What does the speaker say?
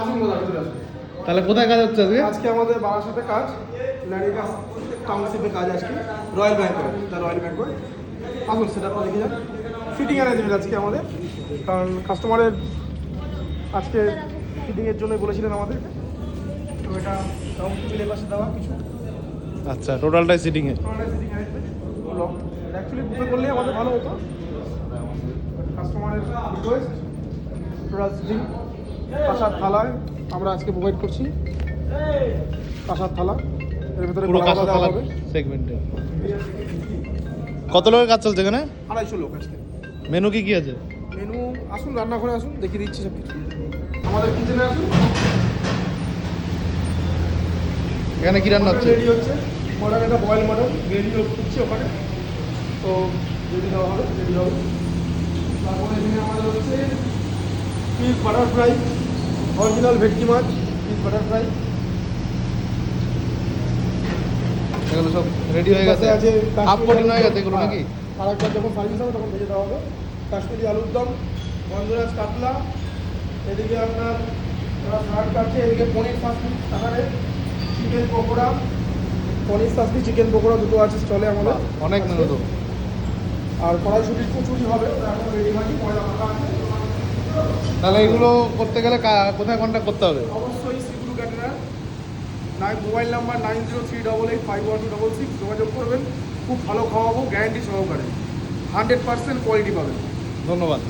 আসুন দাদা, ভিতরে আসুন। তাহলে কোথায় কাজ হচ্ছে আজকে? আজকে আমাদের বারাসাতে কাজ, ল্যারিগাস টাউনশিপে কাজ আজকে, royal banquet, the royal banquet. আসুন সেটআপটা দেখে যান। ফিটিং অ্যারেঞ্জমেন্ট আজকে আমাদের, কারণ কাস্টমারের আজকে ফিটিংয়ের জন্য বলেছিলেন আমাদের। তো এটা টাউনশিপের পাশে দেওয়া কিছু আচ্ছা, টোটালটাই সিটিংয়ে। ফিটিং অ্যারেঞ্জমেন্ট হলো। অ্যাকচুয়ালি বুকে করলে আমাদের ভালো হতো, কাস্টমারের রিকোয়েস্ট। টোটাল সিটিং কাঁসার থালায় আমরা আজকে প্রোভাইড করছি, কাঁসার থালা। এর ভিতরে পুরো কাঁচা থালা হবে সেগমেন্টে। কত লোকের কাজ চলছে এখানে? 250 লোক আজকে। মেনু কি কি আছে? মেনু আসুন, রান্নাঘরে আসুন, দেখিয়ে দিচ্ছি সব কিছু। আমাদের কিচেনে আসুন। এখানে কি রান্না হচ্ছে? রেডি হচ্ছে মটন, একটা বয়েল মটন রেডি হচ্ছে ওখানে। তো রেডি দেওয়া হবে, রেডি হবে। তারপরে এখানে আমাদের হচ্ছে ফিশ বাটার ফ্রাই, অরিজিনাল ভেটকি মাছ, ফিশ বাটার ফ্রাই। এগুলো সব রেডি হয়ে গেছে, আছে হাফ কোটিং হয়ে গেছে এগুলো নাকি? আর একবার যখন সার্ভিস হবে তখন ভেজে দেওয়া হবে। কাশ্মীরি আলুর দম, গন্ধরাজ কাতলা, এদিকে আপনার স্যালাড কাটছে, এদিকে পনির সাসমি, তারপরে চিকেন পকোড়া, পনির সাসমি চিকেন পকোড়া দুটো আছে স্টলে আমাদের। অনেক মেনু তো। আর কড়াইশুটির কচুরি হবে, ওটা এখন রেডি হয়নি, ময়দা মাখা আছে। তাহলে এগুলো করতে গেলে কোথায় কন্ট্যাক্ট করতে হবে? অবশ্যই সিগুরু ক্যাটারার, মোবাইল নাম্বার 9038851266, যোগাযোগ করবেন। খুব ভালো খাওয়াবো, গ্যারান্টি সহকারে, 100% কোয়ালিটি পাবেন। ধন্যবাদ।